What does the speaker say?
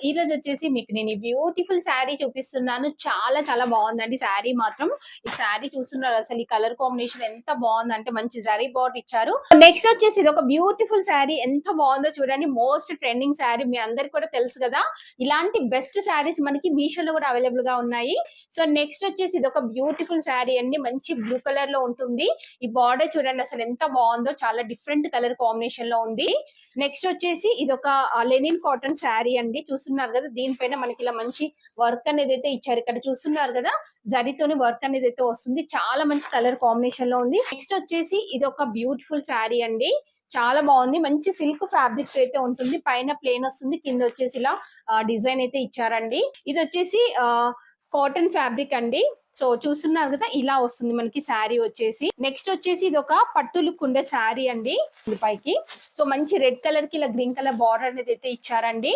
ఈ రోజు వచ్చేసి మీకు నేను ఈ బ్యూటిఫుల్ శారీ చూపిస్తున్నాను. చాలా చాలా బాగుందండి శారీ మాత్రం. ఈ శారీ చూస్తున్నారు అసలు ఈ కలర్ కాంబినేషన్ ఎంత బాగుందంటే మంచి జరీ బాట్ ఇచ్చారు. నెక్స్ట్ వచ్చేసి ఇది ఒక బ్యూటిఫుల్ శారీ ఎంత బాగుందో చూడండి. మోస్ట్ ట్రెండింగ్ శారీ మీ అందరికి కూడా తెలుసు కదా. ఇలాంటి బెస్ట్ శారీస్ మనకి మీషోలో కూడా అవైలబుల్ గా ఉన్నాయి. సో నెక్స్ట్ వచ్చేసి ఇది ఒక బ్యూటిఫుల్ శారీ అండి. మంచి బ్లూ కలర్ లో ఉంటుంది. ఈ బార్డర్ చూడండి అసలు ఎంత బాగుందో. చాలా డిఫరెంట్ కలర్ కాంబినేషన్ లో ఉంది. నెక్స్ట్ వచ్చేసి ఇది ఒక లెనిన్ కాటన్ శారీ అండి. చూస్తున్నారు కదా, దీనిపైన మనకి ఇలా మంచి వర్క్ అనేది అయితే ఇచ్చారు. ఇక్కడ చూస్తున్నారు కదా, జరీతోని వర్క్ అనేది అయితే వస్తుంది. చాలా మంచి కలర్ కాంబినేషన్ లో ఉంది. నెక్స్ట్ వచ్చేసి ఇది ఒక బ్యూటిఫుల్ శారీ అండి. చాలా బాగుంది. మంచి సిల్క్ ఫ్యాబ్రిక్ అయితే ఉంటుంది. పైన ప్లేన్ వస్తుంది, కింద వచ్చేసి ఇలా డిజైన్ అయితే ఇచ్చారండి. ఇది వచ్చేసి కాటన్ ఫ్యాబ్రిక్ అండి. సో చూస్తున్నారు కదా, ఇలా వస్తుంది మనకి శారీ వచ్చేసి. నెక్స్ట్ వచ్చేసి ఇది ఒక పట్టు లుక్ ఉండే శారీ అండి. పైకి సో మంచి రెడ్ కలర్ కి ఇలా గ్రీన్ కలర్ బార్డర్ అనేది అయితే ఇచ్చారండి.